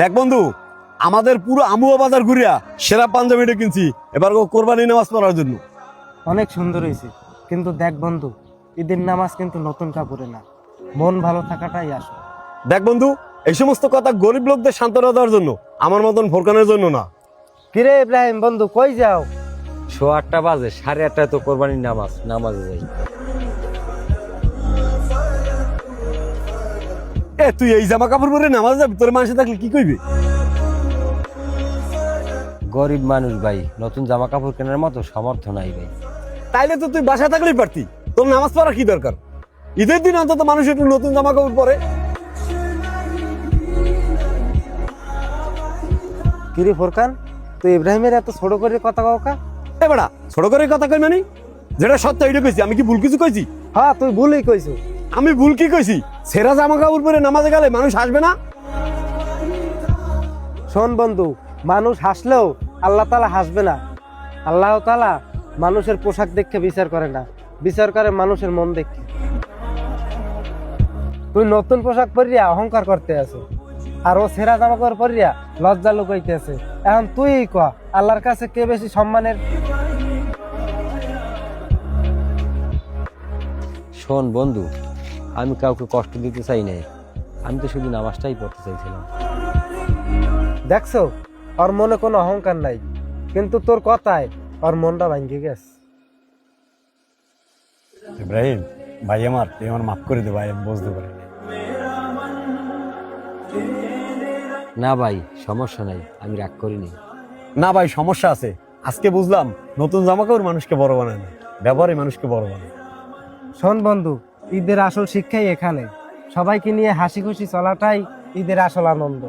দেখ বন্ধু, আমাদের পুরো আমুয়া বাজার ঘুরিয়া সেরা পাঞ্জাবিটা কিনছি এবার কোরবানি নামাজ পড়ার জন্য। অনেক সুন্দর হয়েছে, কিন্তু দেখ বন্ধু, ঈদের নামাজ কিন্তু নতুন কাপড়ে না, মন ভালো থাকাটাই আসল। দেখ বন্ধু, এই সমস্ত কথা গরিব লোকদের সান্ত্বনা দেওয়ার জন্য, আমার মতন ফোরকানের জন্য না। কিরে ইব্রাহিম বন্ধু, কই যাও? 8:30 বাজে, 8:30 তো কোরবানির নামাজে যাই। তুই এই জামা কাপড় পরে নামাজ যাবি? তোর মানুষে থাকলে কি কইবে? গরিব মানুষ ভাই, নতুন জামা কাপড় কেনার মতো সামর্থ্য নাই ভাই। তাইলে তো তুই বাসায় থাকলেই পারতি, তোর নামাজ পড়া কি দরকার? ঈদের দিন অন্তত মানুষ একটু নতুন জামা কাপড় পরে। কিরে ফোরকান, তুই ইব্রাহিমের এত ছোট করে কথা কাউকা? বেড়া, ছোট করে কথা কই মানে? যেটা সত্য এটা কইছি, আমি কি ভুল কিছু কইছি? হ্যাঁ, তুই ভুলই কইছো। আমি ভুল কি কইছি? সেরা জামা কাপড় পরে নামাজে গেলে মানুষ হাসবে না? শোন বন্ধু, মানুষ হাসলেও আল্লাহ তাআলা হাসবে না। আল্লাহ তাআলা মানুষের পোশাক দেখে বিচার করে না, বিচার করে মানুষের মন দেখে। তুই নতুন পোশাক পরিয়া অহংকার করতে আছো, আর ও ছেঁড়া জামা কাপড় পরিয়া লজ্জা লুকাইতে আছে। এখন তুই ক, আল্লাহর কাছে কে বেশি সম্মানের? শোন বন্ধু, আমি কাউকে কষ্ট দিতে চাই নাই, আমি তো শুধু নামাজটাই পড়তে চাইছিলাম। দেখছো, ওর মনে কোনো অহংকার নাই, কিন্তু তোর কথায় ওর মনটা ভাঙ্গে গেছে। ইব্রাহিম ভাই, তুই আমার মাফ করে দে ভাই, আমি বুঝতে পারি। না ভাই, সমস্যা নাই, আমি রাগ করিনি। না ভাই, সমস্যা আছে। আজকে বুঝলাম নতুন জামা কাপড় মানুষকে বড় বানায় না, ব্যবহারই মানুষকে বড় বানায়। শোন বন্ধু, ঈদের আসল শিক্ষাই এখানে, সবাইকে নিয়ে হাসি খুশি চলাটাই ঈদের আসল আনন্দ।